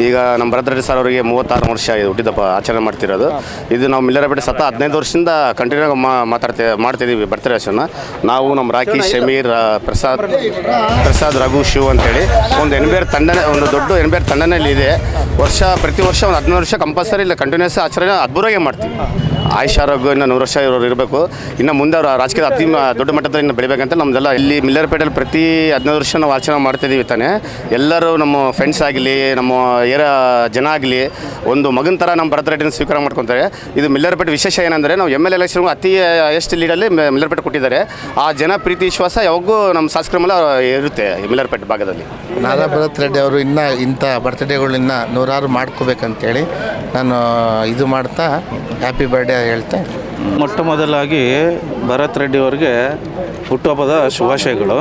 ಈಗ ನಮ್ಮ ಭರತ್ ರೆಡ್ಡಿ ಸರ್ ಅವರಿಗೆ 36 ವರ್ಷ ಹುಟ್ಟಿದಪ್ಪ ಆಚರಣೆ ಮಾಡ್ತಿರೋದು. ಇದು ನಾವು ಮಿಲ್ಲರಪೇಟೆ 15 ವರ್ಷದಿಂದ ಕಂಟಿನ್ಯೂ ಮಾಡ್ತಿದ್ದೀವಿ ಬರ್ತ್ಡೇ ಅಷ್ಟನ್ನು. ನಾವು ನಮ್ಮ ರಾಕಿ, ಶಮೀರ್, ಪ್ರಸಾದ್, ರಘು, ಶಿವ್ ಅಂತೇಳಿ ಒಂದು ಎನ್ಬೇರ್ ತಂಡನೇ, ಒಂದು ದೊಡ್ಡ ಎನ್ಬೇರ್ ತಂಡನೇ ಇದೆ. ಪ್ರತಿ ವರ್ಷ ಒಂದು 15 ವರ್ಷ ಕಂಪಲ್ಸರಿ ಇಲ್ಲ ಕಂಟಿನ್ಯೂಸ್ ಆಚರಣೆ ಅದ್ಭುತವಾಗಿ ಮಾಡ್ತೀವಿ. ಆಯುಷ್ ಆರೋಗ್ಯ ಇನ್ನು 100 ವರ್ಷ ಇರೋರು ಇರಬೇಕು. ಇನ್ನು ಮುಂದೆ ಅವರು ರಾಜಕೀಯದ ಅತಿ ದೊಡ್ಡ ಮಟ್ಟದಲ್ಲಿ ಇನ್ನು ಬೆಳಿಬೇಕಂತ ನಮ್ಮದೆಲ್ಲ ಇಲ್ಲಿ ಮಿಲ್ಲರಪೇಟೆಯಲ್ಲಿ ಪ್ರತಿ 15 ವರ್ಷ ನಾವು ಆಚರಣೆ ಮಾಡ್ತಿದ್ದೀವಿ ತಾನೆ. ಎಲ್ಲರೂ ನಮ್ಮ ಫ್ರೆಂಡ್ಸ್ ಆಗಲಿ, ನಮ್ಮ ಜನ ಆಗಲಿ ಒಂದು ಮಗನ ಥರ ನಮ್ಮ ಭರತ್ ರೆಡ್ಡಿನ ಸ್ವೀಕಾರ ಮಾಡ್ಕೊತಾರೆ. ಇದು ಮಿಲ್ಲರಪೇಟೆ ವಿಶೇಷ ಏನಂದರೆ ನಾವು ML ಎಲೆಕ್ಷನ್ಗೂ ಅತಿ ಎಷ್ಟು ಲೀಡಲ್ಲಿ ಮಿಲ್ಲರಪೇಟೆ ಕೊಟ್ಟಿದ್ದಾರೆ. ಆ ಜನ ಪ್ರೀತಿ ವಿಶ್ವಾಸ ಯಾವಾಗೂ ನಮ್ಮ ಶಾಸಕರ ಮೇಲೆ ಇರುತ್ತೆ ಮಿಲ್ಲರಪೇಟೆ ಭಾಗದಲ್ಲಿ. ನಾರಾ ಭರತ್ ರೆಡ್ಡಿ ಅವರು ಇಂಥ ಬರ್ತ್ಡೇಗಳನ್ನ 100 ಮಾಡ್ಕೋಬೇಕಂತೇಳಿ ನಾನು ಇದು ಮಾಡ್ತಾ ಹ್ಯಾಪಿ ಬರ್ಡೇ ಹೇಳ್ತಾ. ಮೊಟ್ಟ ಮೊದಲಾಗಿ ಭರತ್ ರೆಡ್ಡಿ ಅವರಿಗೆ ಹುಟ್ಟುಹಬ್ಬದ ಶುಭಾಶಯಗಳು.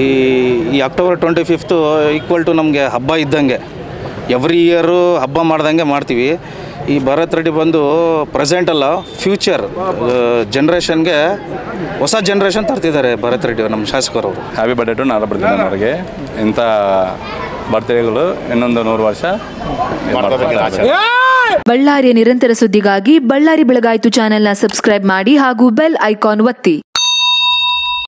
ಈ ಅಕ್ಟೋಬರ್ 25 ಈಕ್ವಲ್ ಟು ನಮಗೆ ಹಬ್ಬ ಇದ್ದಂಗೆ, ಎವ್ರಿ ಇಯರು ಹಬ್ಬ ಮಾಡ್ದಂಗೆ ಮಾಡ್ತೀವಿ. ಈ ಭರತ್ ರೆಡ್ಡಿ ಬಂದು ಪ್ರೆಸೆಂಟ್ ಅಲ್ಲ, ಫ್ಯೂಚರ್ ಜನ್ರೇಷನ್ಗೆ ಹೊಸ ಜನ್ರೇಷನ್ ತರ್ತಿದ್ದಾರೆ ಭರತ್ ರೆಡ್ಡಿ ಅವರು, ನಮ್ಮ ಶಾಸಕರು. ಹ್ಯಾಪಿ ಬರ್ಡೇ ಟು ನಾರಾ ಭರತ್ ರೆಡ್ಡಿ ಅವರಿಗೆ. ಇಂಥ ಬರ್ತ್ಡೇಗಳು ಇನ್ನೊಂದು 100 ವರ್ಷ ಬಳ್ಳಾರಿಯ ನಿರಂತರ ಸುದ್ದಿಗಾಗಿ ಬಳ್ಳಾರಿ ಬೆಳಗಾಯಿತು ಚಾನೆಲ್ನ ಸಬ್ಸ್ಕ್ರೈಬ್ ಮಾಡಿ ಹಾಗೂ ಬೆಲ್ ಐಕಾನ್ ಒತ್ತಿ.